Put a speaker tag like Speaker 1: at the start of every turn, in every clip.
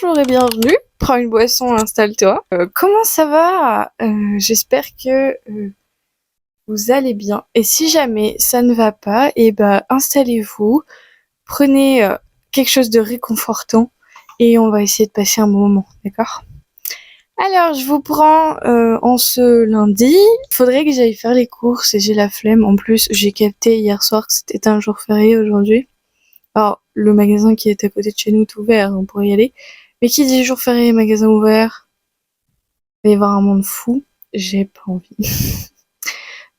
Speaker 1: Bonjour et bienvenue. Prends une boisson, installe-toi. Comment ça va? J'espère que vous allez bien. Et si jamais ça ne va pas, installez-vous, prenez quelque chose de réconfortant et on va essayer de passer un bon moment, d'accord? Alors, je vous prends en ce lundi. Il faudrait que j'aille faire les courses et j'ai la flemme. En plus, j'ai capté hier soir que c'était un jour férié aujourd'hui. Alors, le magasin qui est à côté de chez nous est ouvert, on pourrait y aller. Mais qui dit jour férié, magasin ouvert, il va y avoir un monde fou. J'ai pas envie.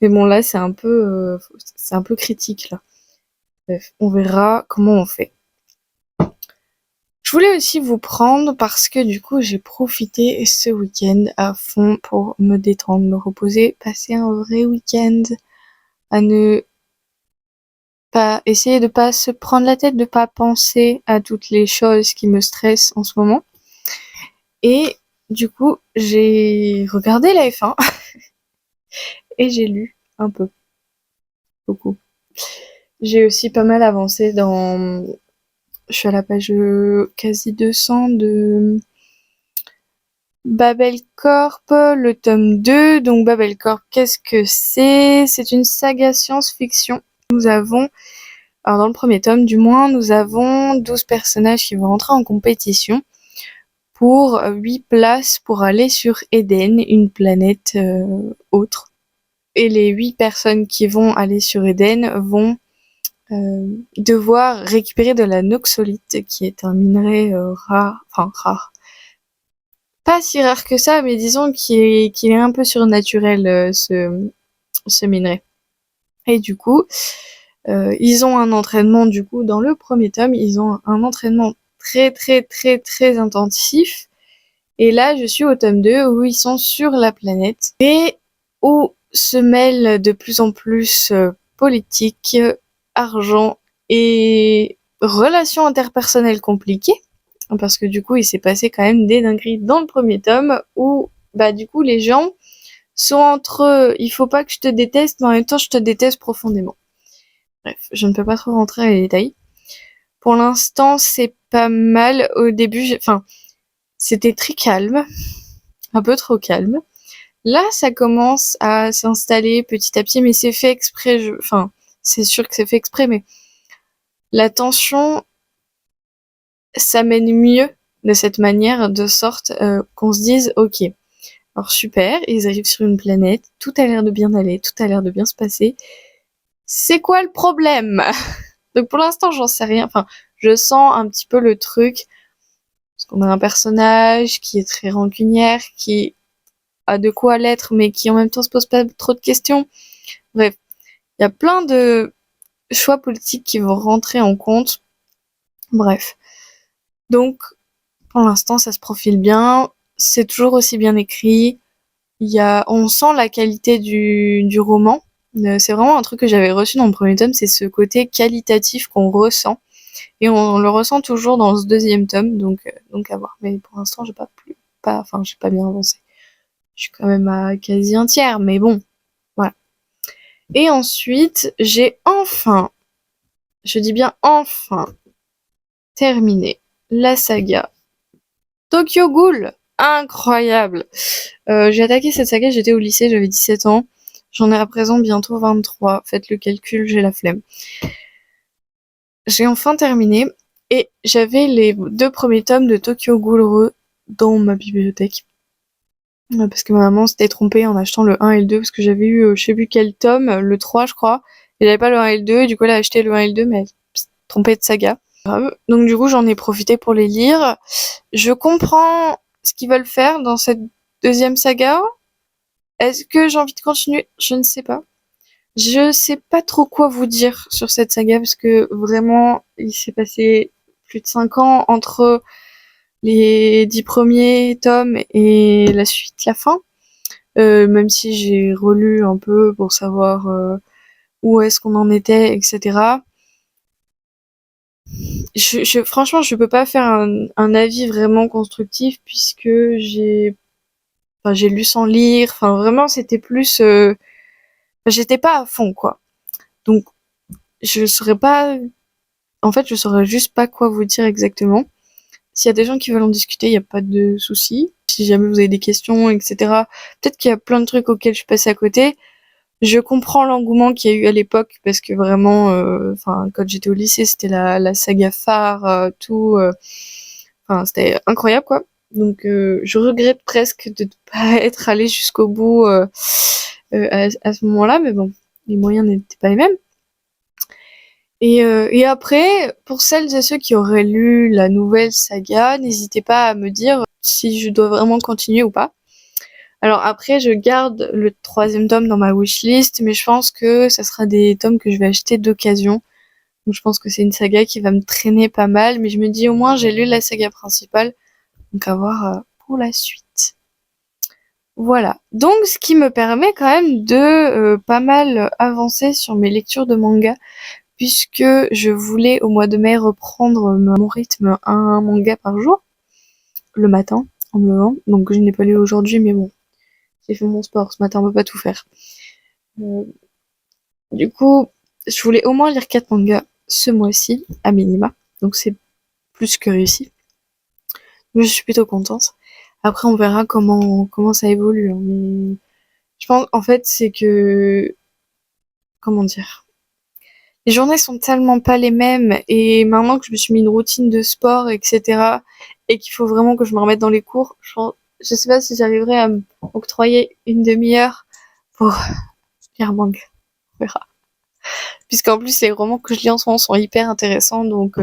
Speaker 1: Mais bon, là, c'est un peu critique, là. Bref, on verra comment on fait. Je voulais aussi vous prendre parce que du coup, j'ai profité ce week-end à fond pour me détendre, me reposer, passer un vrai week-end, à ne pas essayer de pas se prendre la tête, de pas penser à toutes les choses qui me stressent en ce moment. Et du coup, j'ai regardé la F1 et j'ai lu un peu, beaucoup. J'ai aussi pas mal avancé dans... Je suis à la page quasi 200 de Babel Corp, le tome 2. Donc Babel Corp, qu'est-ce que c'est? C'est une saga science-fiction. Nous avons, alors dans le premier tome du moins, nous avons 12 personnages qui vont rentrer en compétition pour 8 places pour aller sur Eden, une planète autre. Et les 8 personnes qui vont aller sur Eden vont devoir récupérer de la noxolite, qui est un minerai rare. Pas si rare que ça, mais disons qu'il est un peu surnaturel, ce minerai. Et du coup, ils ont un entraînement, du coup, dans le premier tome, ils ont un entraînement très très très très intensif. Et là, je suis au tome 2 où ils sont sur la planète et où se mêlent de plus en plus politique, argent et relations interpersonnelles compliquées. Parce que du coup, il s'est passé quand même des dingueries dans le premier tome où, du coup, les gens sont entre il faut pas que je te déteste, mais en même temps, je te déteste profondément. Bref, je ne peux pas trop rentrer dans les détails. Pour l'instant, c'est pas mal. Au début, c'était très calme, un peu trop calme. Là, ça commence à s'installer petit à petit, mais c'est fait exprès. C'est sûr que c'est fait exprès, mais la tension s'amène mieux de cette manière, de sorte qu'on se dise, ok, alors super, ils arrivent sur une planète, tout a l'air de bien aller, tout a l'air de bien se passer. C'est quoi le problème? Donc pour l'instant, j'en sais rien. Enfin, je sens un petit peu le truc, parce qu'on a un personnage qui est très rancunière, qui a de quoi l'être, mais qui en même temps se pose pas trop de questions. Bref, il y a plein de choix politiques qui vont rentrer en compte. Bref. Donc, pour l'instant, ça se profile bien. C'est toujours aussi bien écrit. On sent la qualité du roman. C'est vraiment un truc que j'avais reçu dans le premier tome, c'est ce côté qualitatif qu'on ressent. Et on le ressent toujours dans ce deuxième tome, donc à voir. Mais pour l'instant, j'ai pas bien avancé. Je suis quand même à quasi un tiers, mais bon, voilà. Et ensuite, j'ai enfin, je dis bien enfin, terminé la saga Tokyo Ghoul. Incroyable. J'ai attaqué cette saga, j'étais au lycée, j'avais 17 ans. J'en ai à présent bientôt 23. Faites le calcul, j'ai la flemme. J'ai enfin terminé et j'avais les 2 premiers tomes de Tokyo Ghoul dans ma bibliothèque. Parce que ma maman s'était trompée en achetant le 1 et le 2 parce que j'avais eu je sais plus quel tome, le 3 je crois. Et j'avais pas le 1 et le 2 et du coup elle a acheté le 1 et le 2 mais elle s'est trompée de saga. Donc du coup j'en ai profité pour les lire. Je comprends ce qu'ils veulent faire dans cette deuxième saga. Est-ce que j'ai envie de continuer? Je ne sais pas. Je sais pas trop quoi vous dire sur cette saga parce que vraiment il s'est passé plus de 5 ans entre les 10 premiers tomes et la suite, la fin. Même si j'ai relu un peu pour savoir où est-ce qu'on en était, etc. Franchement, je peux pas faire un avis vraiment constructif puisque j'ai lu sans lire. Enfin, vraiment, c'était plus, j'étais pas à fond, quoi. Donc, je saurais pas, en fait, je saurais juste pas quoi vous dire exactement. S'il y a des gens qui veulent en discuter, il n'y a pas de souci. Si jamais vous avez des questions, etc. Peut-être qu'il y a plein de trucs auxquels je passe à côté. Je comprends l'engouement qu'il y a eu à l'époque parce que vraiment, quand j'étais au lycée, c'était la saga phare, tout. C'était incroyable, quoi. Donc, je regrette presque de ne pas être allée jusqu'au bout à ce moment-là, mais bon, les moyens n'étaient pas les mêmes. Et après, pour celles et ceux qui auraient lu la nouvelle saga, n'hésitez pas à me dire si je dois vraiment continuer ou pas. Alors après, je garde le 3e tome dans ma wishlist, mais je pense que ça sera des tomes que je vais acheter d'occasion. Donc je pense que c'est une saga qui va me traîner pas mal, mais je me dis au moins j'ai lu la saga principale, donc à voir pour la suite. Voilà. Donc ce qui me permet quand même de pas mal avancer sur mes lectures de manga, puisque je voulais au mois de mai reprendre mon rythme un manga par jour, le matin, en me levant. Donc je n'ai pas lu aujourd'hui, mais bon, j'ai fait mon sport ce matin, on peut pas tout faire. Du coup, je voulais au moins lire 4 mangas ce mois-ci, à minima. Donc c'est plus que réussi. Mais je suis plutôt contente. Après, on verra comment ça évolue. Mais je pense, en fait, c'est que... Comment dire? Les journées sont tellement pas les mêmes. Et maintenant que je me suis mis une routine de sport, etc., et qu'il faut vraiment que je me remette dans les cours, je sais pas si j'arriverai à m'octroyer une demi-heure pour lire un manga. On verra. Puisqu'en plus, les romans que je lis en ce moment sont hyper intéressants, donc...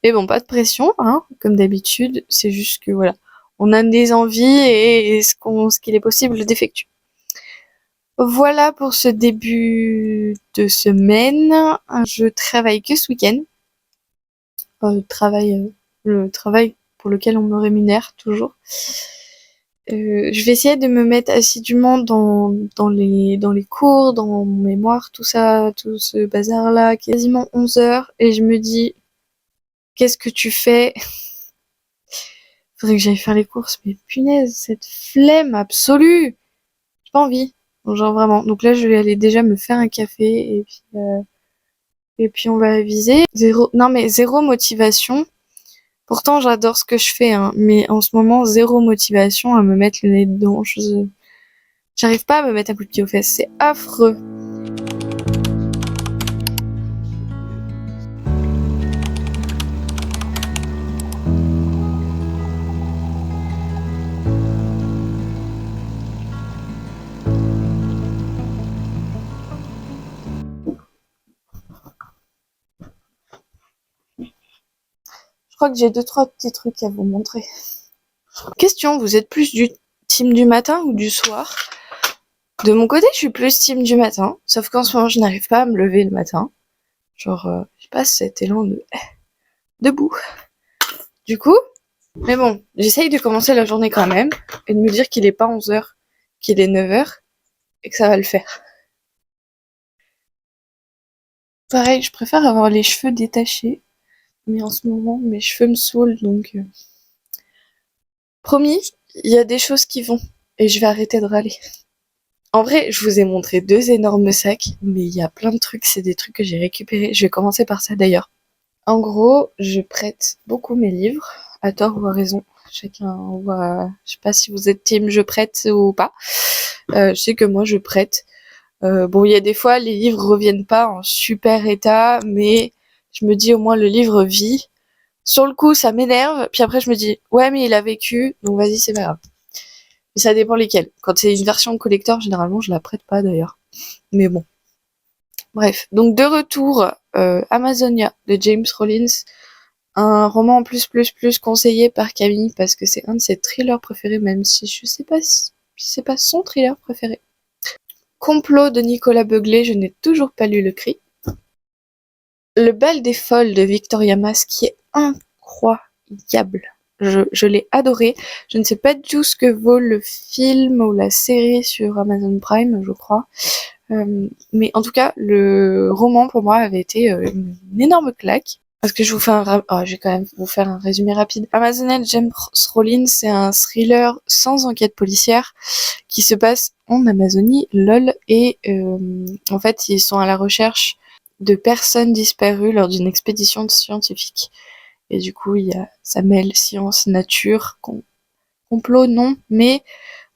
Speaker 1: Mais bon, pas de pression, hein, comme d'habitude. C'est juste que, voilà, on a des envies et ce qu'il est possible d'effectuer. Voilà pour ce début de semaine. Je travaille que ce week-end. Le travail pour lequel on me rémunère toujours. Je vais essayer de me mettre assidûment dans les cours, dans mon mémoire, tout ça, tout ce bazar-là, quasiment 11 heures, et je me dis, qu'est-ce que tu fais? Faudrait que j'aille faire les courses, mais punaise, cette flemme absolue! J'ai pas envie. Genre vraiment. Donc là, je vais aller déjà me faire un café, et puis on va réviser. Zéro motivation. Pourtant, j'adore ce que je fais, hein, mais en ce moment, zéro motivation à me mettre le nez dedans. J'arrive pas à me mettre un coup de pied aux fesses, c'est affreux. Je crois que j'ai 2-3 petits trucs à vous montrer. Question, vous êtes plus du team du matin ou du soir? De mon côté, je suis plus team du matin, sauf qu'en ce moment, je n'arrive pas à me lever le matin. Genre, j'ai pas cet élan de debout. Du coup, mais bon, j'essaye de commencer la journée quand même, et de me dire qu'il est pas 11 heures, qu'il est 9 heures, et que ça va le faire. Pareil, je préfère avoir les cheveux détachés, mais en ce moment, mes cheveux me saoulent, donc... Promis, il y a des choses qui vont, et je vais arrêter de râler. En vrai, je vous ai montré 2 énormes sacs, mais il y a plein de trucs, c'est des trucs que j'ai récupérés. Je vais commencer par ça d'ailleurs. En gros, je prête beaucoup mes livres, à tort ou à raison. Chacun voit, je sais pas si vous êtes team je prête ou pas. Je sais que moi je prête. Bon, il y a des fois les livres reviennent pas en super état, mais je me dis au moins le livre vit. Sur le coup, ça m'énerve, puis après je me dis ouais mais il a vécu, donc vas-y c'est pas grave. Mais ça dépend lesquels. Quand c'est une version collector, généralement je la prête pas d'ailleurs. Mais bon. Bref, donc de retour, Amazonia de James Rollins, un roman plus conseillé par Camille parce que c'est un de ses thrillers préférés, même si je sais pas si c'est pas son thriller préféré. Complot de Nicolas Beuglet, je n'ai toujours pas lu le cri. Le bal des folles de Victoria Mas qui est incroyable. Je l'ai adoré. Je ne sais pas du tout ce que vaut le film ou la série sur Amazon Prime, je crois. Mais en tout cas, le roman pour moi avait été une énorme claque. Parce que je vais quand même vous faire un résumé rapide. Amazonia James Rollins, c'est un thriller sans enquête policière qui se passe en Amazonie, lol, et en fait, ils sont à la recherche de personnes disparues lors d'une expédition scientifique. Et du coup, ça mêle science, nature, complot, non, mais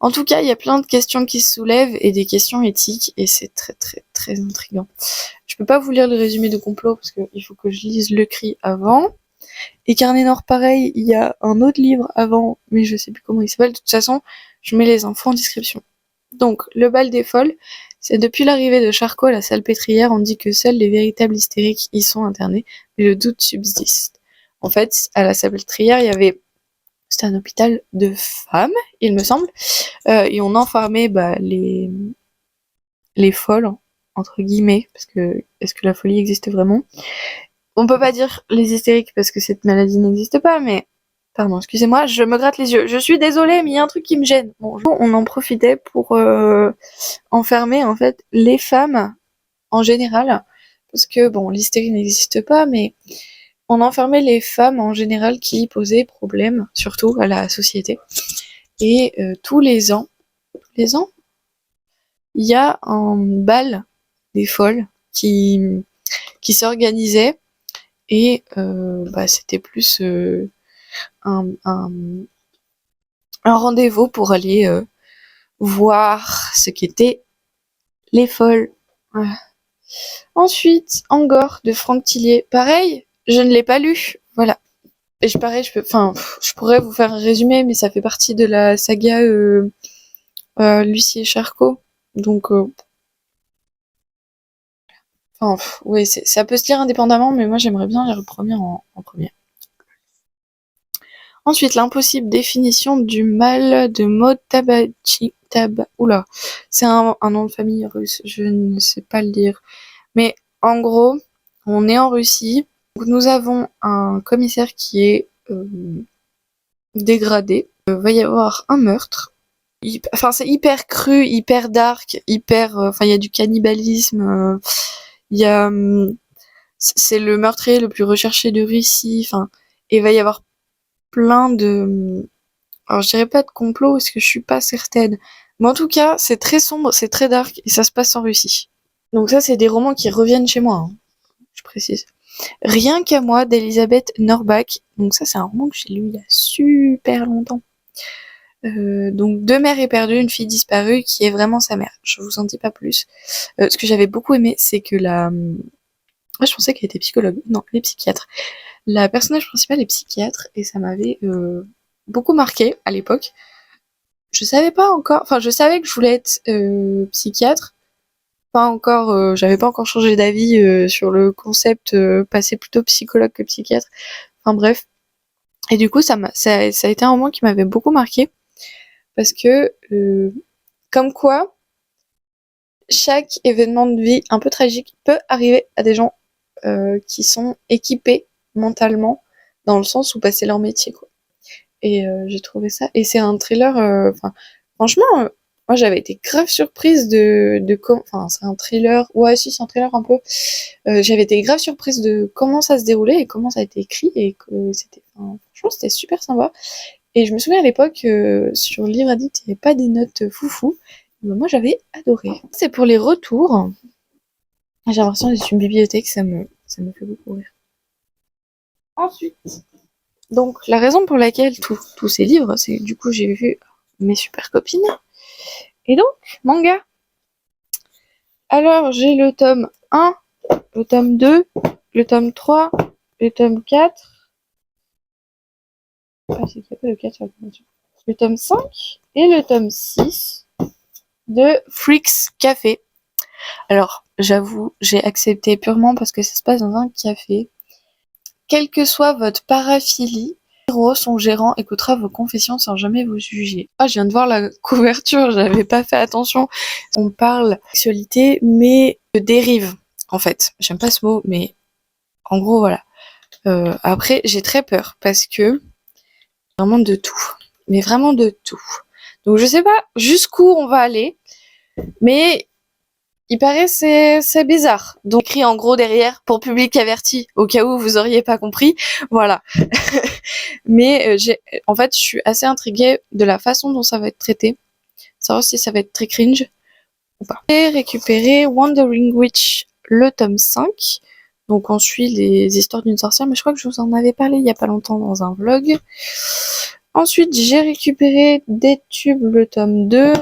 Speaker 1: en tout cas, il y a plein de questions qui se soulèvent et des questions éthiques et c'est très très très intriguant. Je peux pas vous lire le résumé de complot parce qu'il faut que je lise Le Cri avant. Et Carnet Noir, pareil, il y a un autre livre avant, mais je sais plus comment il s'appelle. De toute façon, je mets les infos en description. Donc, le bal des folles, c'est depuis l'arrivée de Charcot à la salpêtrière, on dit que seuls les véritables hystériques y sont internés, mais le doute subsiste. En fait, à la salpêtrière, c'était un hôpital de femmes, il me semble, et on enfermait les folles, entre guillemets, parce que est-ce que la folie existe vraiment? On peut pas dire les hystériques parce que cette maladie n'existe pas, mais pardon, excusez-moi, je me gratte les yeux. Je suis désolée, mais il y a un truc qui me gêne. Bon, on en profitait pour enfermer en fait les femmes en général, parce que bon, l'hystérie n'existe pas, mais on enfermait les femmes en général qui posaient problème, surtout à la société. Et tous les ans, il y a un bal des folles qui s'organisait et c'était plus un rendez-vous pour aller voir ce qu'étaient les folles. Voilà. Ensuite, Angor de Franck Tillier. Pareil, je ne l'ai pas lu. Voilà. Et je pourrais vous faire un résumé, mais ça fait partie de la saga Lucie et Charcot. Donc, oui, ça peut se lire indépendamment, mais moi j'aimerais bien lire le premier en premier. Ensuite, l'impossible définition du mal de Maud Tabachi. Oula, c'est un nom de famille russe, je ne sais pas le dire. Mais en gros, on est en Russie. Donc nous avons un commissaire qui est dégradé. Il va y avoir un meurtre. C'est hyper cru, hyper dark, hyper. Il y a du cannibalisme. Il y a. C'est le meurtrier le plus recherché de Russie. Et il va y avoir plein de. Alors je dirais pas de complot parce que je suis pas certaine. Mais en tout cas, c'est très sombre, c'est très dark et ça se passe en Russie. Donc ça, c'est des romans qui reviennent chez moi, hein, je précise. Rien qu'à moi d'Elisabeth Norbach. Donc ça, c'est un roman que j'ai lu il y a super longtemps. Donc deux mères éperdues, une fille disparue qui est vraiment sa mère. Je vous en dis pas plus. Ce que j'avais beaucoup aimé, c'est que je pensais qu'elle était psychologue. Non, elle est psychiatre. La personnage principale est psychiatre et ça m'avait beaucoup marqué à l'époque. Je savais pas encore, je savais que je voulais être psychiatre. Pas encore, j'avais pas encore changé d'avis sur le concept, passer plutôt psychologue que psychiatre. Enfin bref. Et du coup, ça a été un moment qui m'avait beaucoup marqué parce que comme quoi chaque événement de vie un peu tragique peut arriver à des gens qui sont équipés mentalement dans le sens où c'est leur métier quoi. Et j'ai trouvé ça. Et c'est un thriller. Franchement, moi j'avais été grave surprise c'est un thriller. Ouais, si, c'est un thriller un peu. J'avais été grave surprise de comment ça se déroulait et comment ça a été écrit et que franchement, c'était super sympa. Et je me souviens à l'époque, sur Livre Addict, il n'y avait pas des notes foufou. Mais moi, j'avais adoré. C'est pour les retours. J'ai l'impression d'être une bibliothèque, ça me fait beaucoup rire. Ensuite. Donc, la raison pour laquelle tous ces livres, c'est que du coup, j'ai vu mes super copines. Et donc, manga. Alors, j'ai le tome 1, le tome 2, le tome 3, le tome 4. Ah, c'est qu'il n'y a pas le 4 sur la couverture. Le tome 5 et le tome 6 de Freaks Café. Alors, j'avoue, j'ai accepté purement parce que ça se passe dans un café. Quelle que soit votre paraphilie, son gérant écoutera vos confessions sans jamais vous juger. Ah, je viens de voir la couverture, j'avais pas fait attention. On parle de sexualité, mais de dérive, en fait. J'aime pas ce mot, mais en gros, voilà. Après, j'ai très peur parce que vraiment de tout. Mais vraiment de tout. Donc je sais pas jusqu'où on va aller, mais il paraît c'est bizarre. Donc écrit en gros derrière pour public averti, au cas où vous auriez pas compris. Voilà. Mais en fait, je suis assez intriguée de la façon dont ça va être traité. Savoir si ça va être très cringe ou pas. J'ai récupéré Wandering Witch, le tome 5 Donc on suit les histoires d'une sorcière, mais je crois que je vous en avais parlé il y a pas longtemps dans un vlog. Ensuite, j'ai récupéré des tubes, le tome 2,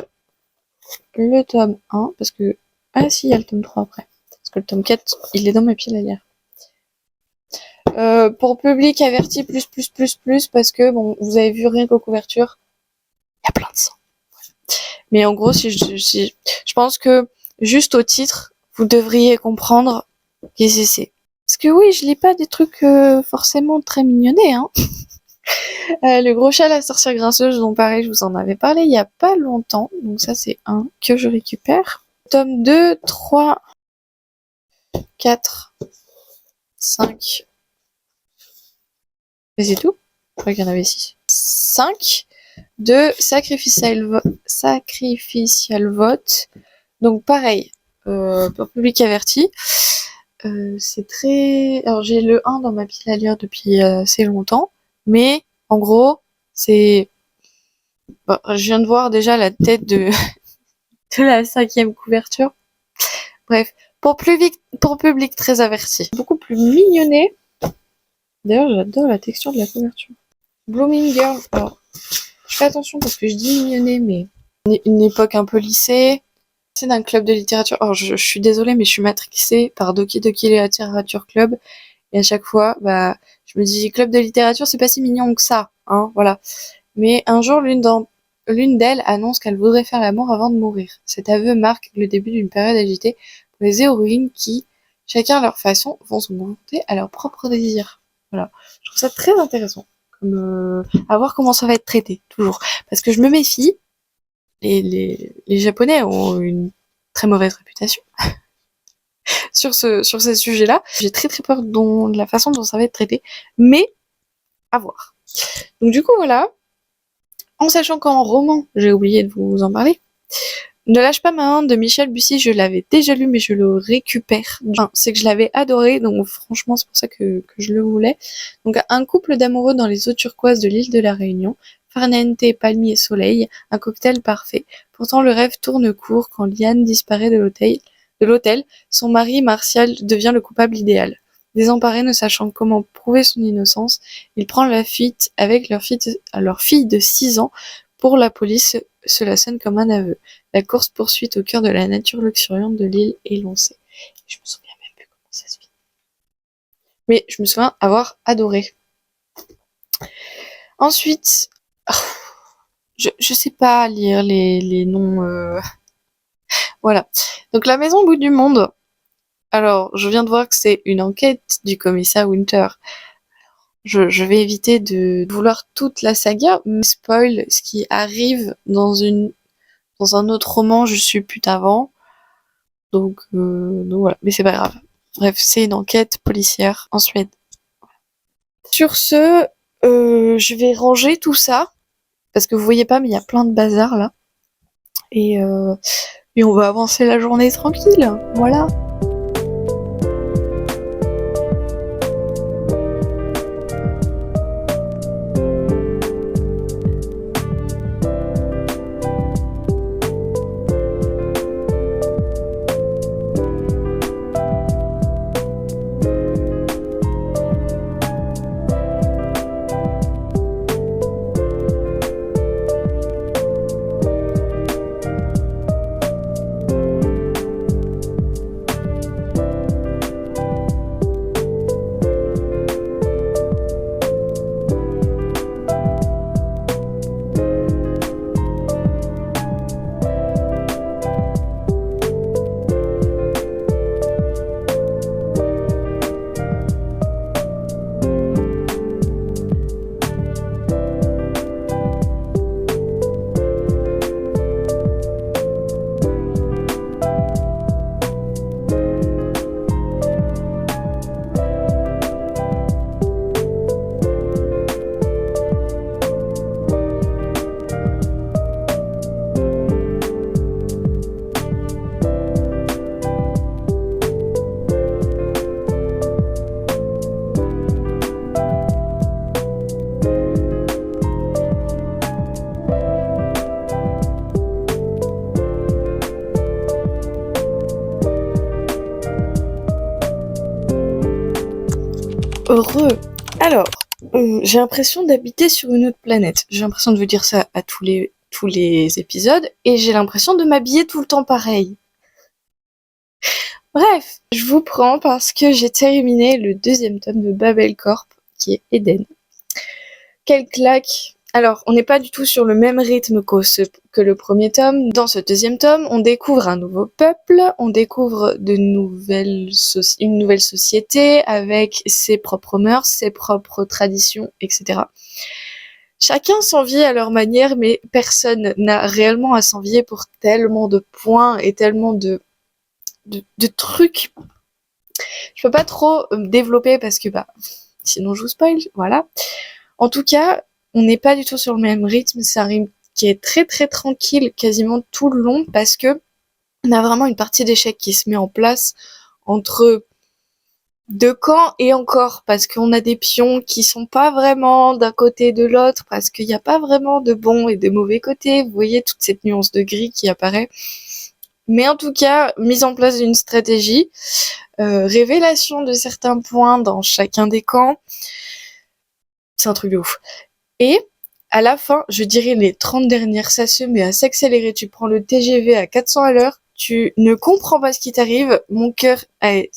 Speaker 1: le tome 1, parce que... Ah si, il y a le tome 3 après. Parce que le tome 4, il est dans ma pile à lire. Pour public averti, parce que, bon, vous avez vu rien qu'aux couvertures, il y a plein de sang. Mais en gros, si je pense que, juste au titre, vous devriez comprendre qu'est-ce que c'est. Parce que oui, je lis pas des trucs forcément très mignonnés, hein. Le gros chat, la sorcière grinceuse, dont pareil, je vous en avais parlé il y a pas longtemps. Donc ça, c'est un que je récupère. Tome 2, 3, 4, 5. Mais c'est tout. Je crois qu'il y en avait 6. 5 de Sacrificial Vote. Donc pareil, pour public averti. C'est très... Alors j'ai le 1 dans ma pile à lire depuis assez longtemps. Mais en gros, c'est... Bon, je viens de voir déjà la tête de la 5e couverture. Bref, pour public très averti. Beaucoup plus mignonné. D'ailleurs, j'adore la texture de la couverture. Blooming Girl. Alors, je fais attention parce que je dis mignonné, mais une époque un peu lycée. C'est d'un club de littérature. Alors, je suis désolée, mais je suis matrixée par Doki Doki Literature Club. Et à chaque fois, bah, je me dis, club de littérature, c'est pas si mignon que ça, hein, voilà. Mais un jour, l'une d'elles annonce qu'elle voudrait faire l'amour avant de mourir. Cet aveu marque le début d'une période agitée pour les héroïnes qui, chacun à leur façon, vont se confronter à leurs propres désirs. Voilà. Je trouve ça très intéressant. Comme, à voir comment ça va être traité, toujours. Parce que je me méfie. Les Japonais ont une très mauvaise réputation sur ces sujets-là. J'ai très très peur de la façon dont ça va être traité. Mais, à voir. Donc du coup, voilà. En sachant qu'en roman, j'ai oublié de vous en parler, Ne lâche pas ma main de Michel Bussy, je l'avais déjà lu, mais je le récupère. Enfin, c'est que je l'avais adoré, donc franchement, c'est pour ça que je le voulais. Donc, un couple d'amoureux dans les eaux turquoises de l'île de la Réunion. Farniente, palmier, soleil, un cocktail parfait. Pourtant, le rêve tourne court quand Liane disparaît de l'hôtel. Son mari, Martial, devient le coupable idéal. Désemparé, ne sachant comment prouver son innocence, il prend la fuite avec leur fille de 6 ans. Pour la police, cela sonne comme un aveu. La course-poursuite au cœur de la nature luxuriante de l'île est lancée. Je me souviens même plus comment ça se finit. Mais je me souviens avoir adoré. Ensuite, je sais pas lire les noms. Voilà. Donc la maison au bout du monde. Alors, je viens de voir que c'est une enquête du commissaire Winter. Je vais éviter de vouloir toute la saga, mais spoil ce qui arrive dans un autre roman, je suis plus avant. Donc voilà, mais c'est pas grave. Bref, c'est une enquête policière en Suède. Sur ce, je vais ranger tout ça, parce que vous voyez pas, mais il y a plein de bazar là. Et on va avancer la journée tranquille, voilà. heureux. Alors, j'ai l'impression d'habiter sur une autre planète. J'ai l'impression de vous dire ça à tous les épisodes, et j'ai l'impression de m'habiller tout le temps pareil. Bref, je vous prends parce que j'ai terminé le 2e tome de Babel Corp, qui est Eden. Quelle claque! Alors, on n'est pas du tout sur le même rythme que le premier tome. Dans ce 2e tome, on découvre un nouveau peuple, on découvre une nouvelle société avec ses propres mœurs, ses propres traditions, etc. Chacun s'envie à leur manière, mais personne n'a réellement à s'envier pour tellement de points et tellement de trucs. Je peux pas trop développer parce que sinon je vous spoil, voilà. En tout cas, on n'est pas du tout sur le même rythme, c'est un rythme qui est très très tranquille quasiment tout le long parce que on a vraiment une partie d'échecs qui se met en place entre deux camps et encore parce qu'on a des pions qui sont pas vraiment d'un côté et de l'autre parce qu'il n'y a pas vraiment de bons et de mauvais côtés. Vous voyez toute cette nuance de gris qui apparaît. Mais en tout cas, mise en place d'une stratégie, révélation de certains points dans chacun des camps. C'est un truc de ouf. Et à la fin, je dirais les 30 dernières, ça se met à s'accélérer. Tu prends le TGV à 400 à l'heure, tu ne comprends pas ce qui t'arrive. Mon cœur est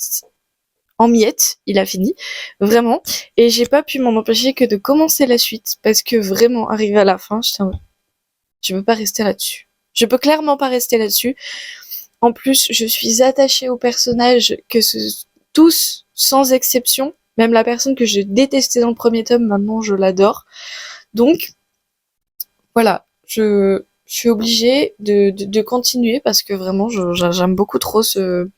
Speaker 1: en miettes, il a fini, vraiment. Et j'ai pas pu m'en empêcher que de commencer la suite, parce que vraiment, arrivé à la fin, je peux pas rester là-dessus. Je peux clairement pas rester là-dessus. En plus, je suis attachée aux personnages tous, sans exception. Même la personne que je détestais dans le premier tome, maintenant je l'adore. Donc, voilà, je suis obligée de continuer parce que vraiment, j'aime beaucoup trop cette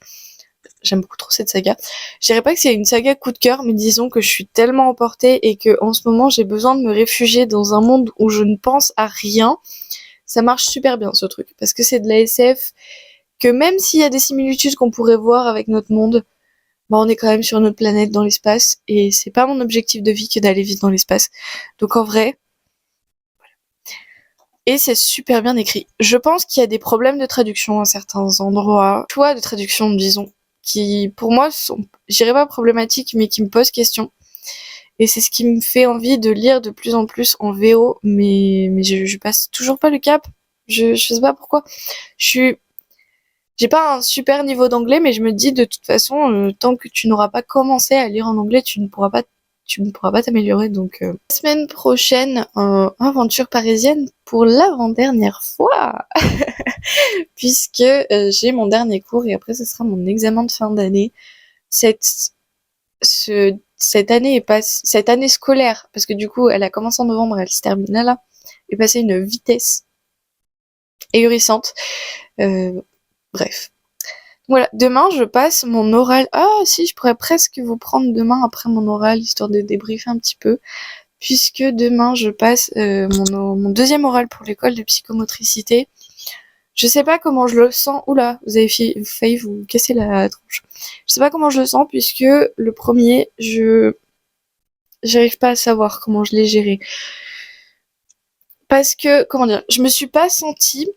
Speaker 1: saga. Je dirais pas que c'est une saga coup de cœur, mais disons que je suis tellement emportée et que en ce moment j'ai besoin de me réfugier dans un monde où je ne pense à rien. Ça marche super bien ce truc, parce que c'est de la SF, que même s'il y a des similitudes qu'on pourrait voir avec notre monde, on est quand même sur notre planète dans l'espace, et c'est pas mon objectif de vie que d'aller vivre dans l'espace. Donc en vrai, et c'est super bien écrit. Je pense qu'il y a des problèmes de traduction à certains endroits, choix de traduction, disons, qui pour moi sont, je dirais pas problématiques, mais qui me posent question. Et c'est ce qui me fait envie de lire de plus en plus en VO, mais je passe toujours pas le cap. Je sais pas pourquoi. J'ai pas un super niveau d'anglais, mais je me dis de toute façon, tant que tu n'auras pas commencé à lire en anglais, tu ne pourras pas t'améliorer. Donc, la semaine prochaine, aventure parisienne pour l'avant-dernière fois, puisque j'ai mon dernier cours et après ce sera mon examen de fin d'année. Cette année scolaire, parce que du coup, elle a commencé en novembre, elle se termine là, est passée une vitesse ahurissante. Bref. Voilà, demain je passe mon oral. Ah si, je pourrais presque vous prendre demain après mon oral, histoire de débriefer un petit peu, puisque demain je passe mon 2e oral pour l'école de psychomotricité. Je sais pas comment je le sens. Oula, vous avez failli vous casser la tronche. Je sais pas comment je le sens, puisque le premier, j'arrive pas à savoir comment je l'ai géré. Parce que, comment dire, je me suis pas sentie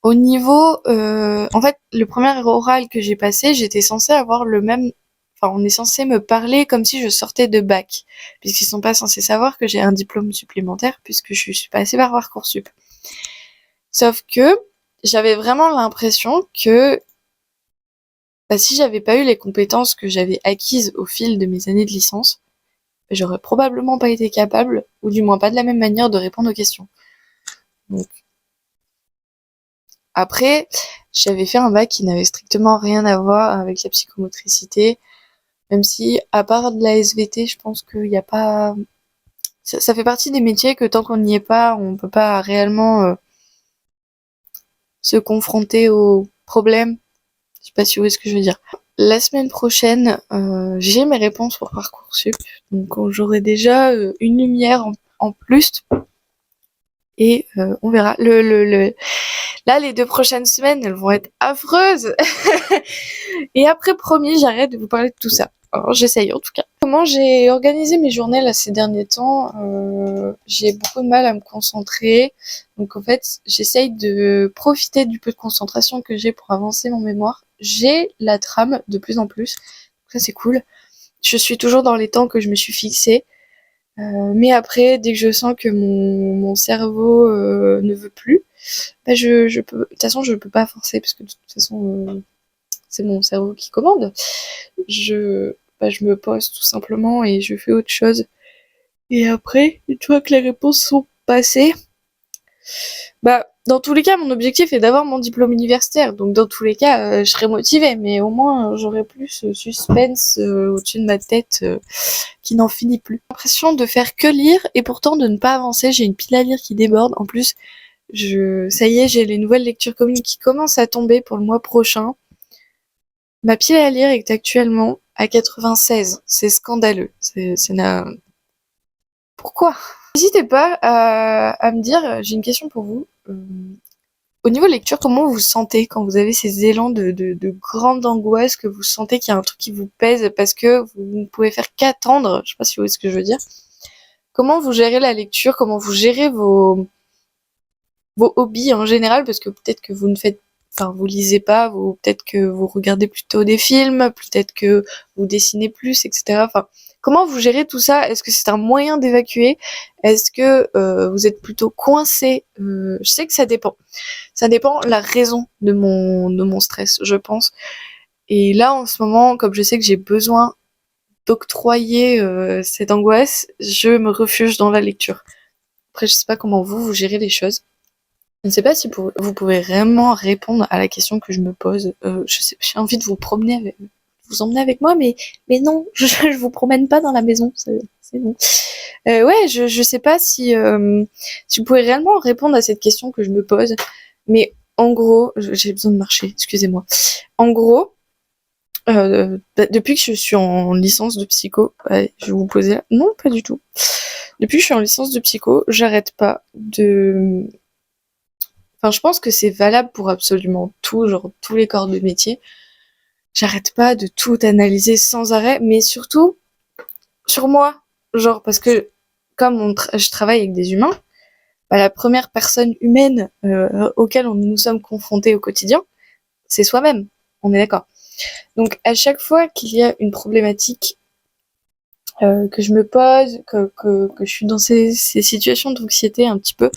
Speaker 1: au niveau, en fait, le premier oral que j'ai passé, j'étais censée avoir le même, enfin, on est censé me parler comme si je sortais de bac, puisqu'ils sont pas censés savoir que j'ai un diplôme supplémentaire, puisque je suis passée par Parcoursup. Sauf que, j'avais vraiment l'impression que, si j'avais pas eu les compétences que j'avais acquises au fil de mes années de licence, j'aurais probablement pas été capable, ou du moins pas de la même manière, de répondre aux questions. Donc, après, j'avais fait un bac qui n'avait strictement rien à voir avec la psychomotricité, même si, à part de la SVT, je pense qu'il n'y a pas... Ça fait partie des métiers que tant qu'on n'y est pas, on peut pas réellement se confronter aux problèmes. Je sais pas si vous voyez ce que je veux dire. La semaine prochaine, j'ai mes réponses pour Parcoursup, donc j'aurai déjà une lumière en plus, et on verra. Là, les 2 prochaines semaines, elles vont être affreuses. Et après, promis, j'arrête de vous parler de tout ça. Alors, j'essaye en tout cas. Comment j'ai organisé mes journées là ces derniers temps, j'ai beaucoup de mal à me concentrer. Donc en fait, j'essaye de profiter du peu de concentration que j'ai pour avancer mon mémoire. J'ai la trame de plus en plus. Ça c'est cool. je suis toujours dans les temps que je me suis fixés. Mais après, dès que je sens que mon cerveau ne veut plus, bah je peux. De toute façon, je peux pas forcer parce que de toute façon, c'est mon cerveau qui commande. Je me pose tout simplement et je fais autre chose. Et après, une fois que les réponses sont passées, bah, dans tous les cas, mon objectif est d'avoir mon diplôme universitaire. Donc, dans tous les cas, je serai motivée. Mais au moins, j'aurai plus ce suspense au-dessus de ma tête qui n'en finit plus. J'ai l'impression de faire que lire et pourtant de ne pas avancer. J'ai une pile à lire qui déborde. En plus, ça y est, j'ai les nouvelles lectures communes qui commencent à tomber pour le mois prochain. Ma pile à lire est actuellement à 96. C'est scandaleux. Pourquoi? N'hésitez pas à me dire, j'ai une question pour vous. Au niveau lecture, comment vous vous sentez quand vous avez ces élans de grande angoisse, que vous sentez qu'il y a un truc qui vous pèse parce que vous ne pouvez faire qu'attendre? Je sais pas si vous voyez ce que je veux dire. Comment vous gérez la lecture? Comment vous gérez vos hobbies en général? Parce que peut-être que vous ne faites, enfin, vous lisez pas, peut-être que vous regardez plutôt des films, peut-être que vous dessinez plus, etc. Enfin, comment vous gérez tout ça? Est-ce que c'est un moyen d'évacuer? Est-ce que vous êtes plutôt coincé? Je sais que ça dépend. Ça dépend la raison de mon stress, je pense. Et là, en ce moment, comme je sais que j'ai besoin d'octroyer cette angoisse, je me refuge dans la lecture. Après, je sais pas comment vous gérez les choses. Je ne sais pas si vous pouvez vraiment répondre à la question que je me pose. J'ai envie de vous vous emmener avec moi, mais non, je vous promène pas dans la maison, c'est non. Ouais, je sais pas si vous pouvez réellement répondre à cette question que je me pose, mais en gros, j'ai besoin de marcher, excusez-moi. En gros, depuis que je suis en licence de psycho, je vais vous poser là. Non, pas du tout. Depuis que je suis en licence de psycho, j'arrête pas de. Enfin, je pense que c'est valable pour absolument tout, genre tous les corps de métier. J'arrête pas de tout analyser sans arrêt, mais surtout sur moi. Genre, parce que comme je travaille avec des humains, bah, la première personne humaine auquel nous sommes confrontés au quotidien, c'est soi-même. On est d'accord. Donc, à chaque fois qu'il y a une problématique que je me pose, que je suis dans ces situations d'anxiété un petit peu,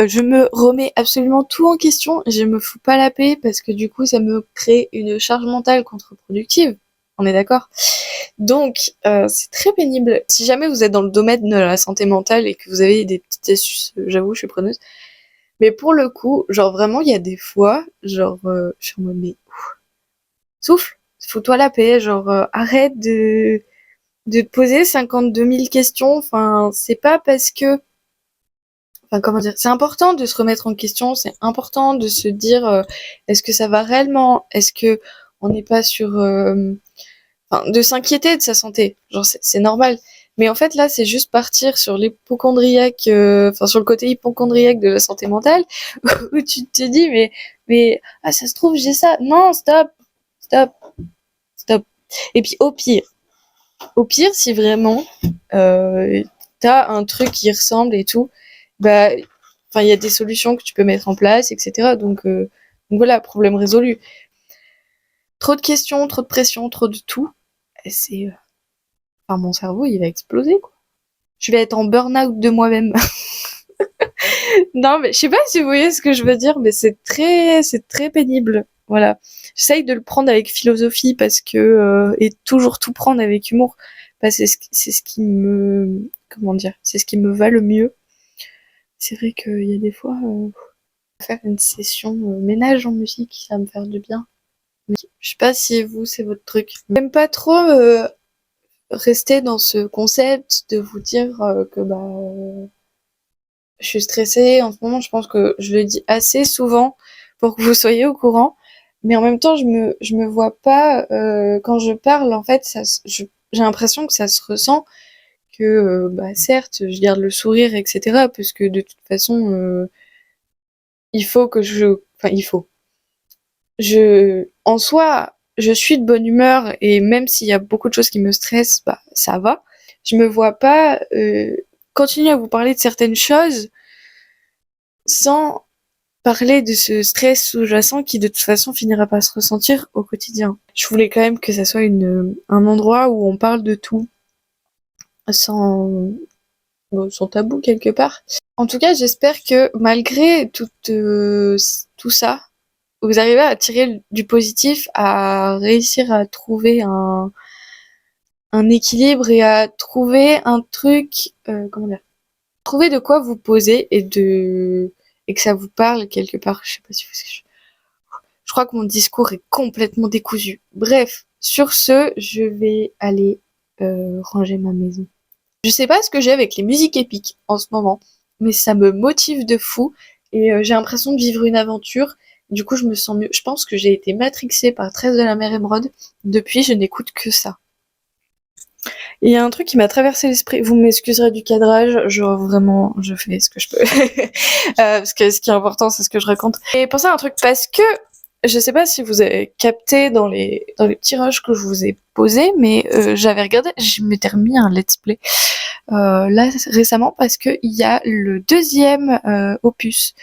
Speaker 1: je me remets absolument tout en question, je me fous pas la paix parce que du coup ça me crée une charge mentale contre-productive. On est d'accord? Donc c'est très pénible. Si jamais vous êtes dans le domaine de la santé mentale et que vous avez des petites astuces, j'avoue, je suis preneuse. Mais pour le coup, genre vraiment, il y a des fois, genre, je suis en mode, mais souffle, fous-toi la paix, genre, arrête de te poser 52 000 questions. Enfin, c'est pas parce que enfin comment dire, c'est important de se remettre en question, c'est important de se dire est-ce que ça va réellement, est-ce que on n'est pas sur, enfin de s'inquiéter de sa santé, genre c'est normal. Mais en fait là c'est juste partir sur l'hypochondriaque, enfin sur le côté hypochondriaque de la santé mentale où tu te dis mais ah ça se trouve j'ai ça, non stop stop stop. Et puis au pire si vraiment t'as un truc qui ressemble et tout, bah enfin il y a des solutions que tu peux mettre en place, etc. Donc voilà, problème résolu. Trop de questions, trop de pression, trop de tout, c'est enfin mon cerveau il va exploser quoi. Je vais être en burn-out de moi-même. Non mais je sais pas si vous voyez ce que je veux dire, mais c'est très pénible. Voilà. J'essaye de le prendre avec philosophie parce que et toujours tout prendre avec humour. Bah, c'est ce qui me comment dire, c'est ce qui me va le mieux. C'est vrai qu'il y a des fois faire une session ménage en musique, ça va me faire du bien. Mais je sais pas si vous, c'est votre truc. J'aime pas trop rester dans ce concept de vous dire que bah je suis stressée en ce moment. Je pense que je le dis assez souvent pour que vous soyez au courant. Mais en même temps, je me vois pas quand je parle. En fait, j'ai l'impression que ça se ressent que bah certes, je garde le sourire, etc. Parce que de toute façon, il faut que enfin il faut. En soi, je suis de bonne humeur et même s'il y a beaucoup de choses qui me stressent, bah, ça va. Je me vois pas continuer à vous parler de certaines choses sans parler de ce stress sous-jacent qui de toute façon finira par se ressentir au quotidien. Je voulais quand même que ça soit un endroit où on parle de tout sans, sans tabou quelque part. En tout cas, j'espère que malgré tout ça, vous arrivez à tirer du positif, à réussir à trouver un équilibre et à trouver un truc, comment dire, trouver de quoi vous poser et que ça vous parle quelque part. Je sais pas si je crois que mon discours est complètement décousu. Bref, sur ce, je vais aller ranger ma maison. Je sais pas ce que j'ai avec les musiques épiques en ce moment, mais ça me motive de fou et j'ai l'impression de vivre une aventure. Du coup, je me sens mieux. Je pense que j'ai été matrixée par 13 de la mer Émeraude. Depuis, je n'écoute que ça. Il y a un truc qui m'a traversé l'esprit. Vous m'excuserez du cadrage, genre vraiment, je fais ce que je peux. Parce que ce qui est important, c'est ce que je raconte. Et pensez à un truc parce que je sais pas si vous avez capté dans les tirages que je vous ai posés, mais j'avais regardé, je m'étais remis un let's play là récemment parce que il y a le deuxième opus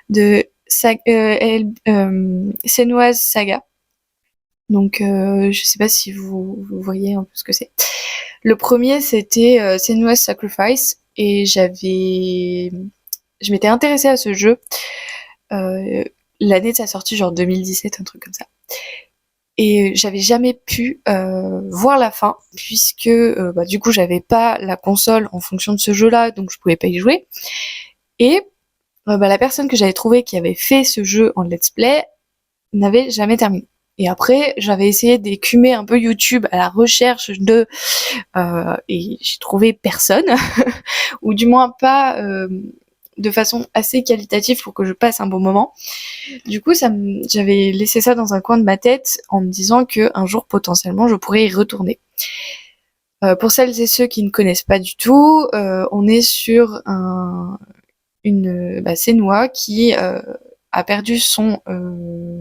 Speaker 1: de Senua's Saga. Donc je sais pas si vous voyez un peu ce que c'est. Le premier c'était Senua's Sacrifice et je m'étais intéressée à ce jeu l'année de sa sortie, genre 2017, un truc comme ça. Et j'avais jamais pu voir la fin puisque du coup j'avais pas la console en fonction de ce jeu-là, donc je pouvais pas y jouer. Et la personne que j'avais trouvée qui avait fait ce jeu en let's play n'avait jamais terminé. Et après, j'avais essayé d'écumer un peu YouTube à la recherche et j'ai trouvé personne, ou du moins pas de façon assez qualitative pour que je passe un bon moment. Du coup, j'avais laissé ça dans un coin de ma tête en me disant que un jour potentiellement je pourrais y retourner. Pour celles et ceux qui ne connaissent pas du tout, on est sur une Sénois qui a perdu son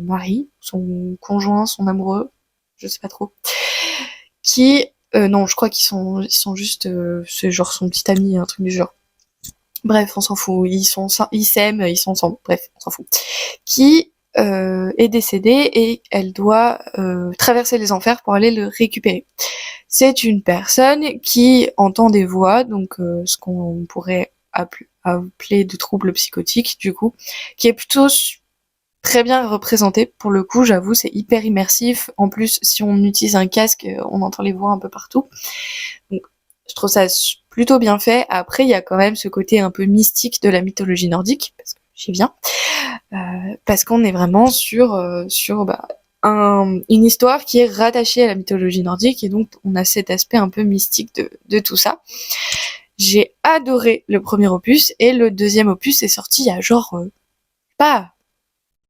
Speaker 1: mari, son conjoint, son amoureux, je sais pas trop, qui non, je crois ils sont juste c'est genre son petit ami, un truc du genre. Bref, on s'en fout, ils s'aiment, ils sont ensemble, bref, on s'en fout. Qui est décédée et elle doit traverser les enfers pour aller le récupérer. C'est une personne qui entend des voix, donc ce qu'on pourrait appeler de troubles psychotiques, du coup, qui est plutôt très bien représenté. Pour le coup, j'avoue, c'est hyper immersif. En plus, si on utilise un casque, on entend les voix un peu partout. Donc, je trouve ça plutôt bien fait. Après, il y a quand même ce côté un peu mystique de la mythologie nordique, parce que j'y viens, parce qu'on est vraiment sur une histoire qui est rattachée à la mythologie nordique, et donc on a cet aspect un peu mystique de tout ça. J'ai adoré le premier opus, et le deuxième opus est sorti il y a genre pas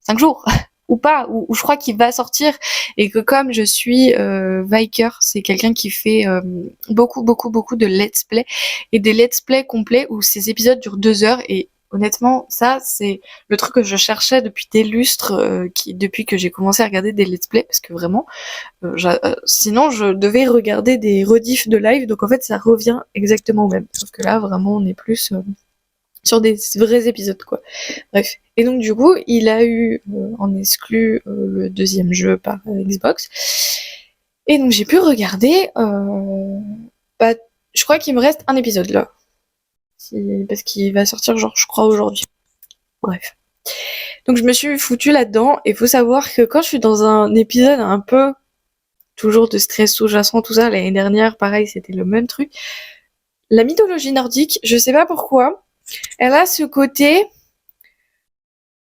Speaker 1: 5 jours ou pas, ou je crois qu'il va sortir, et que comme je suis Viker, c'est quelqu'un qui fait beaucoup de let's play, et des let's play complets où ces épisodes durent 2 heures, et honnêtement, ça, c'est le truc que je cherchais depuis des lustres, depuis que j'ai commencé à regarder des let's play, parce que vraiment, sinon je devais regarder des rediffs de live, donc en fait ça revient exactement au même. Sauf que là, vraiment, on est plus sur des vrais épisodes, quoi. Bref. Et donc, du coup, il a eu en exclu le deuxième jeu par Xbox. Et donc, j'ai pu regarder. Je crois qu'il me reste un épisode là. Parce qu'il va sortir, genre, je crois, aujourd'hui. Bref. Donc, je me suis foutue là-dedans. Et faut savoir que quand je suis dans un épisode un peu toujours de stress sous-jacent, tout ça, l'année dernière, pareil, c'était le même truc. La mythologie nordique, je sais pas pourquoi, elle a ce côté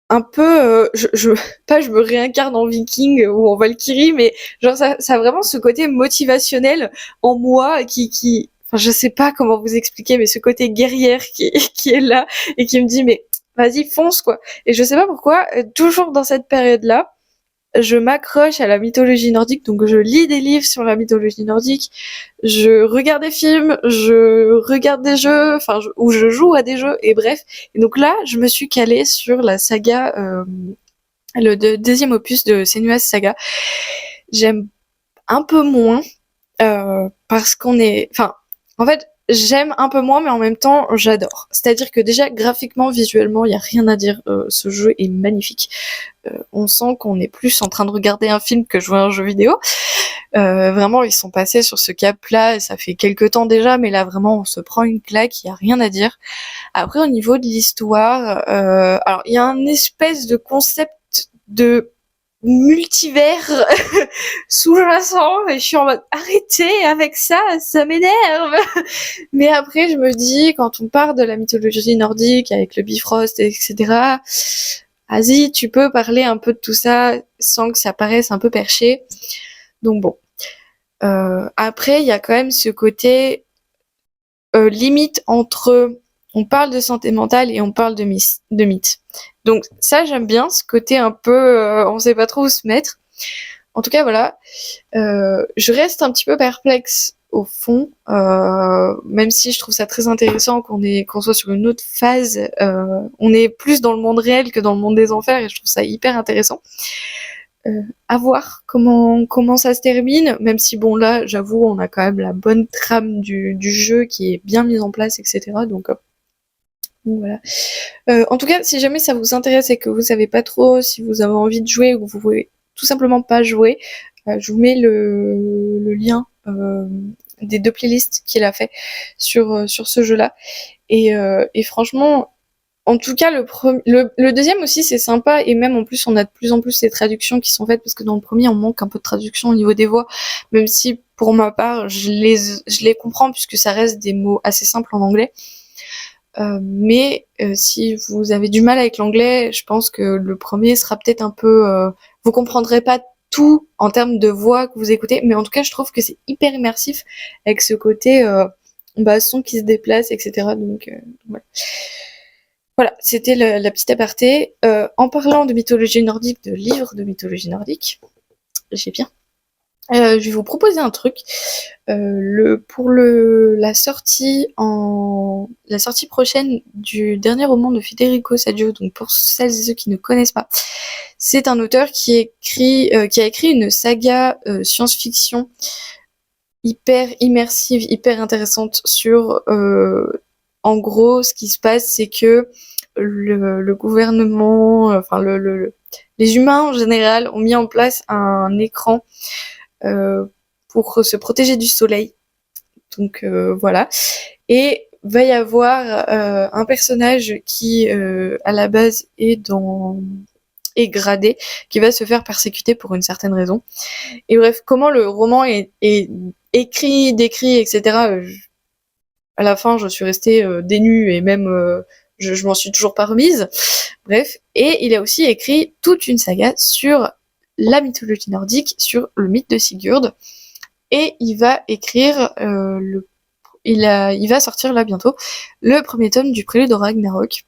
Speaker 1: un peu, pas je me réincarne en viking ou en valkyrie, mais genre ça a vraiment ce côté motivationnel en moi enfin je sais pas comment vous expliquer, mais ce côté guerrière qui est là et qui me dit mais vas-y fonce quoi. Et je sais pas pourquoi, toujours dans cette période-là, je m'accroche à la mythologie nordique, donc je lis des livres sur la mythologie nordique, je regarde des films, je regarde des jeux, ou je joue à des jeux, et bref. Et donc là, je me suis calée sur la saga, deuxième opus de Senua's Saga. J'aime un peu moins, parce qu'on est, enfin, en fait, j'aime un peu moins, mais en même temps, j'adore. C'est-à-dire que déjà, graphiquement, visuellement, il y a rien à dire. Ce jeu est magnifique. On sent qu'on est plus en train de regarder un film que jouer à un jeu vidéo. Vraiment, ils sont passés sur ce cap-là, et ça fait quelques temps déjà, mais là, vraiment, on se prend une claque, il y a rien à dire. Après, au niveau de l'histoire, alors, il y a un espèce de concept de multivers sous-jacent, et je suis en mode arrêtez avec ça, ça m'énerve. Mais après, je me dis, quand on part de la mythologie nordique avec le Bifrost, etc., vas-y, tu peux parler un peu de tout ça sans que ça paraisse un peu perché. Donc bon. Après, il y a quand même ce côté limite entre on parle de santé mentale et on parle de mythe. Donc ça, j'aime bien ce côté un peu on sait pas trop où se mettre. En tout cas, voilà. Je reste un petit peu perplexe au fond, même si je trouve ça très intéressant qu'on soit sur une autre phase. On est plus dans le monde réel que dans le monde des enfers, et je trouve ça hyper intéressant. À voir comment ça se termine, même si bon là, j'avoue, on a quand même la bonne trame du jeu qui est bien mise en place, etc. Donc voilà. En tout cas, si jamais ça vous intéresse et que vous savez pas trop si vous avez envie de jouer ou que vous pouvez tout simplement pas jouer, je vous mets le lien des 2 playlists qu'il a fait sur ce jeu-là. Et franchement, en tout cas, le deuxième aussi, c'est sympa, et même en plus, on a de plus en plus les traductions qui sont faites, parce que dans le premier, on manque un peu de traduction au niveau des voix, même si, pour ma part, je les comprends, puisque ça reste des mots assez simples en anglais. Mais si vous avez du mal avec l'anglais, je pense que le premier sera peut-être un peu... vous comprendrez pas tout en termes de voix que vous écoutez, mais en tout cas, je trouve que c'est hyper immersif, avec ce côté son qui se déplace, etc. Donc, voilà. Voilà, c'était la petite aparté. En parlant de mythologie nordique, de livres de mythologie nordique, j'ai bien. Je vais vous proposer un truc. Pour la sortie prochaine du dernier roman de Federico Saggio, donc pour celles et ceux qui ne connaissent pas, c'est un auteur qui a écrit une saga science-fiction hyper immersive, hyper intéressante sur en gros, ce qui se passe, c'est que le gouvernement, enfin les humains en général ont mis en place un écran pour se protéger du soleil. Donc voilà. Et va y avoir un personnage qui, à la base, est gradé, qui va se faire persécuter pour une certaine raison. Et bref, comment le roman est écrit, décrit, etc. À la fin, je suis restée dénue, et même je m'en suis toujours pas remise. Bref, et il a aussi écrit toute une saga sur la mythologie nordique, sur le mythe de Sigurd, et il va écrire il va sortir là bientôt le premier tome du Prélude au Ragnarok.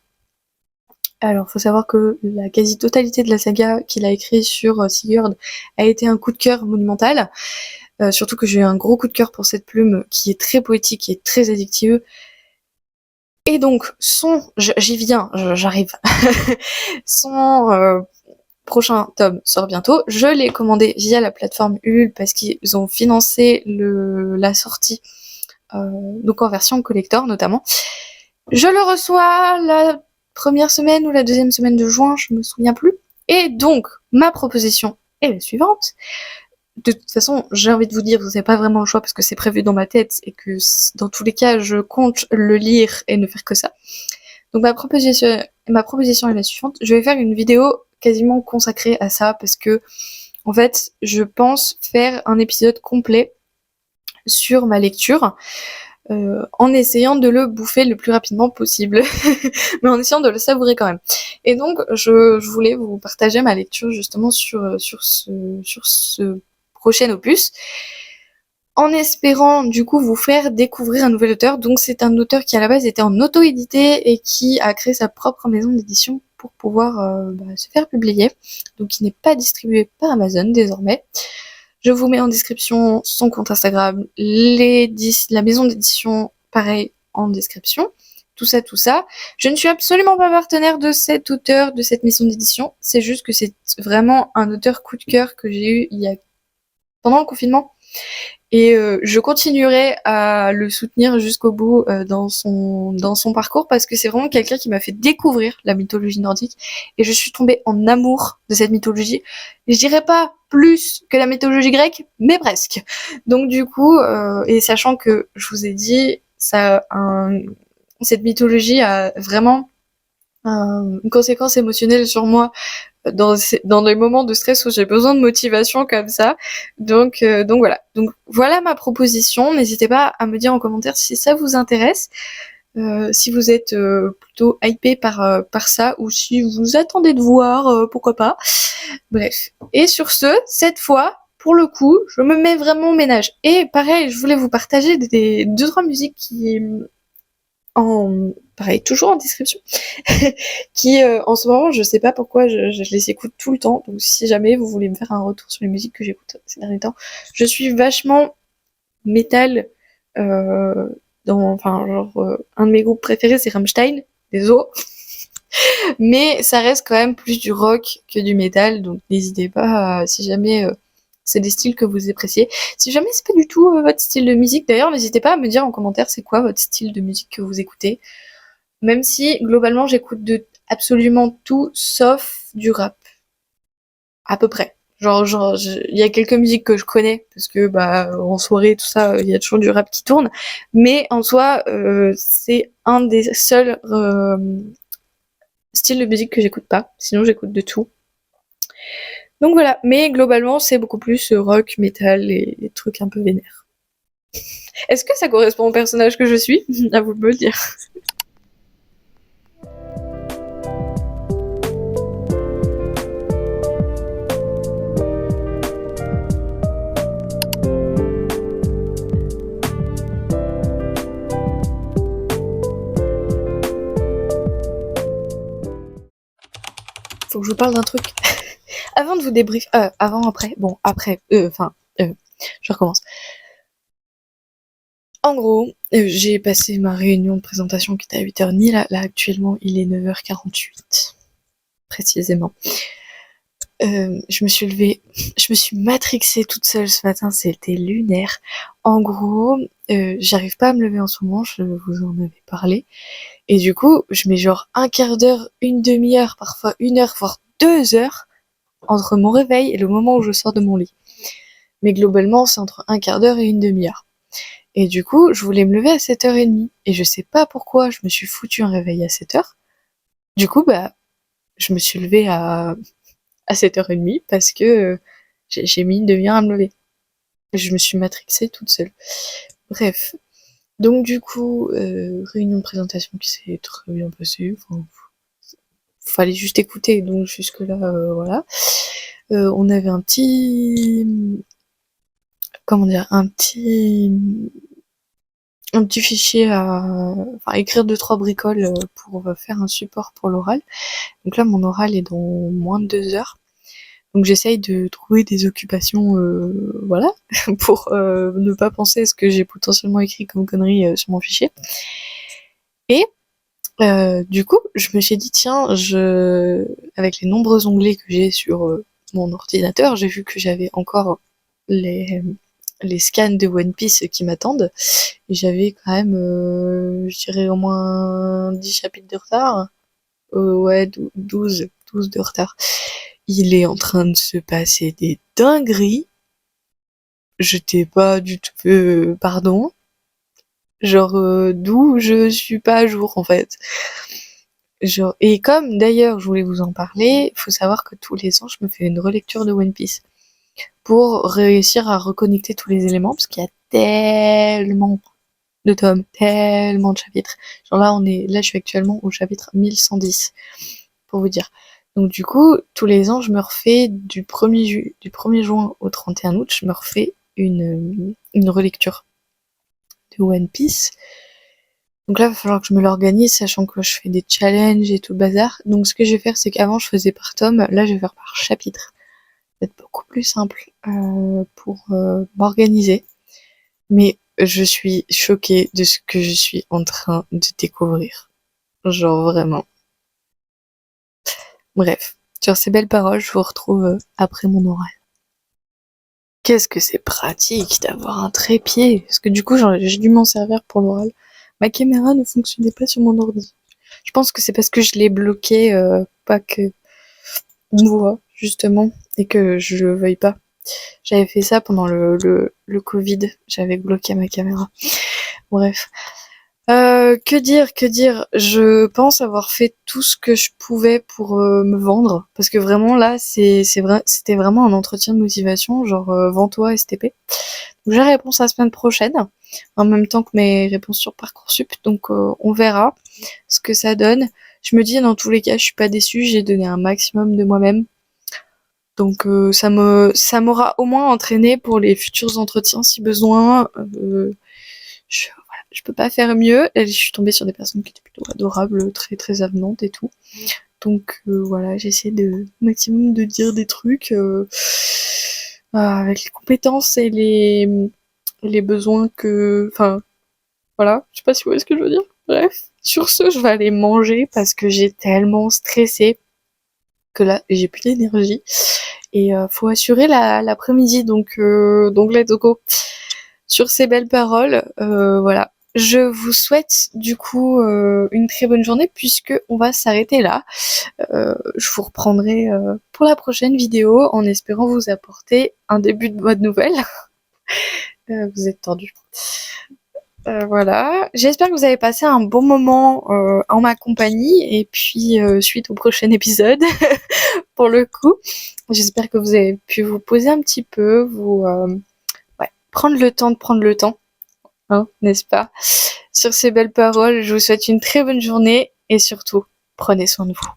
Speaker 1: Alors, faut savoir que la quasi-totalité de la saga qu'il a écrit sur Sigurd a été un coup de cœur monumental. Surtout que j'ai eu un gros coup de cœur pour cette plume qui est très poétique et très addictive. Et donc, j'y viens, j'arrive. Son prochain tome sort bientôt. Je l'ai commandé via la plateforme Ulule parce qu'ils ont financé la sortie, donc en version collector notamment. Je le reçois la première semaine ou la deuxième semaine de juin, je me souviens plus. Et donc, ma proposition est la suivante. De toute façon, j'ai envie de vous dire, vous n'avez pas vraiment le choix parce que c'est prévu dans ma tête et que dans tous les cas, je compte le lire et ne faire que ça. Donc ma proposition est la suivante. Je vais faire une vidéo quasiment consacrée à ça parce que, en fait, je pense faire un épisode complet sur ma lecture. En essayant de le bouffer le plus rapidement possible, mais en essayant de le savourer quand même. Et donc, je voulais vous partager ma lecture justement sur ce prochain opus, en espérant du coup vous faire découvrir un nouvel auteur. Donc c'est un auteur qui à la base était en auto-édité et qui a créé sa propre maison d'édition pour pouvoir se faire publier, donc il n'est pas distribué par Amazon désormais. Je vous mets en description son compte Instagram, la maison d'édition, pareil, en description. Tout ça. Je ne suis absolument pas partenaire de cet auteur, de cette maison d'édition. C'est juste que c'est vraiment un auteur coup de cœur que j'ai eu pendant le confinement. Et je continuerai à le soutenir jusqu'au bout dans son parcours parce que c'est vraiment quelqu'un qui m'a fait découvrir la mythologie nordique et je suis tombée en amour de cette mythologie. Je dirais pas plus que la mythologie grecque, mais presque. Donc du coup, et sachant que je vous ai dit, cette mythologie a vraiment une conséquence émotionnelle sur moi dans les moments de stress où j'ai besoin de motivation comme ça. Donc voilà. Donc voilà ma proposition. N'hésitez pas à me dire en commentaire si ça vous intéresse, si vous êtes plutôt hypé par ça ou si vous attendez de voir, pourquoi pas. Bref. Et sur ce, cette fois, pour le coup, je me mets vraiment au ménage. Et pareil, je voulais vous partager des deux trois musiques qui pareil, toujours en description, qui en ce moment, je sais pas pourquoi, je les écoute tout le temps. Donc si jamais vous voulez me faire un retour sur les musiques que j'écoute ces derniers temps, je suis vachement métal. Euh, enfin, genre, un de mes groupes préférés, c'est Rammstein. Désolé. Mais ça reste quand même plus du rock que du métal. Donc n'hésitez pas, si jamais c'est des styles que vous appréciez. Si jamais c'est pas du tout votre style de musique, d'ailleurs, n'hésitez pas à me dire en commentaire c'est quoi votre style de musique que vous écoutez. Même si globalement j'écoute de absolument tout sauf du rap. À peu près. Il y a quelques musiques que je connais parce que bah en soirée tout ça, il y a toujours du rap qui tourne. Mais en soi, c'est un des seuls styles de musique que j'écoute pas. Sinon j'écoute de tout. Donc voilà. Mais globalement c'est beaucoup plus rock, metal et trucs un peu vénères. Est-ce que ça correspond au personnage que je suis? À vous de me le dire. Faut que je vous parle d'un truc. Avant de vous débriefer, avant, après, bon, après, je recommence. En gros, j'ai passé ma réunion de présentation qui était à 8h30, là actuellement il est 9h48, précisément. Je me suis levée, je me suis matrixée toute seule ce matin, c'était lunaire. En gros, j'arrive pas à me lever en ce moment, je vous en avais parlé. Et du coup, je mets genre un quart d'heure, une demi-heure, parfois 1 heure, voire 2 heures entre mon réveil et le moment où je sors de mon lit. Mais globalement, c'est entre un quart d'heure et une demi-heure. Et du coup, je voulais me lever à 7h30. Et je sais pas pourquoi je me suis foutu un réveil à 7h. Du coup, bah, je me suis levée à 7h30 parce que j'ai mis une demi-heure à me lever. Je me suis matrixée toute seule. Bref. Donc du coup, réunion de présentation qui s'est très bien passée. Enfin, fallait juste écouter. Donc jusque là, voilà. On avait un petit, comment dire, un petit fichier à écrire 2-3 bricoles pour faire un support pour l'oral. Donc là, mon oral est dans moins de 2 heures. Donc j'essaye de trouver des occupations, voilà, pour ne pas penser à ce que j'ai potentiellement écrit comme connerie sur mon fichier. Et du coup, je me suis dit, tiens, avec les nombreux onglets que j'ai sur mon ordinateur, j'ai vu que j'avais encore les scans de One Piece qui m'attendent. Et j'avais quand même, je dirais au moins 10 chapitres de retard. Ouais, 12 de retard. Il est en train de se passer des dingueries. Je t'ai pas du tout, pardon. Genre, d'où je suis pas à jour, en fait. Genre, et comme d'ailleurs, je voulais vous en parler, faut savoir que tous les ans, je me fais une relecture de One Piece pour réussir à reconnecter tous les éléments, parce qu'il y a tellement de tomes, tellement de chapitres. Genre là, je suis actuellement au chapitre 1110, pour vous dire. Donc du coup, tous les ans, je me refais du 1er juin au 31 août, je me refais une relecture de One Piece. Donc là, il va falloir que je me l'organise, sachant que je fais des challenges et tout le bazar. Donc ce que je vais faire, c'est qu'avant, je faisais par tome, là, je vais faire par chapitre. Ça va être beaucoup plus simple pour m'organiser. Mais je suis choquée de ce que je suis en train de découvrir. Genre vraiment. Bref, sur ces belles paroles, je vous retrouve après mon oral. Qu'est-ce que c'est pratique d'avoir un trépied. Parce que du coup, j'ai dû m'en servir pour l'oral. Ma caméra ne fonctionnait pas sur mon ordi. Je pense que c'est parce que je l'ai bloqué, pas que on me voit, justement, et que je le veuille pas. J'avais fait ça pendant le Covid. J'avais bloqué ma caméra. Bref. Que dire? Je pense avoir fait tout ce que je pouvais pour me vendre, parce que vraiment là, c'était vraiment un entretien de motivation, genre vends-toi STP. Donc j'ai la réponse la semaine prochaine, en même temps que mes réponses sur Parcoursup, donc on verra ce que ça donne. Je me dis dans tous les cas, je suis pas déçue, j'ai donné un maximum de moi-même, donc ça m'aura au moins entraîné pour les futurs entretiens si besoin. Je peux pas faire mieux. Et je suis tombée sur des personnes qui étaient plutôt adorables, très très avenantes et tout. Donc voilà, j'ai essayé de maximum de dire des trucs avec les compétences et les besoins que. Enfin, voilà. Je sais pas si vous voyez ce que je veux dire. Bref. Sur ce, je vais aller manger parce que j'ai tellement stressé que là, j'ai plus d'énergie. Et faut assurer l'après-midi, donc let's go. Sur ces belles paroles, voilà. Je vous souhaite du coup une très bonne journée puisque on va s'arrêter là. Je vous reprendrai pour la prochaine vidéo en espérant vous apporter un début de bonne nouvelle. Vous êtes tendus. Voilà. J'espère que vous avez passé un bon moment en ma compagnie et puis suite au prochain épisode pour le coup. J'espère que vous avez pu vous poser un petit peu, ouais, prendre le temps de prendre le temps, hein, n'est-ce pas? Sur ces belles paroles, je vous souhaite une très bonne journée et surtout, prenez soin de vous.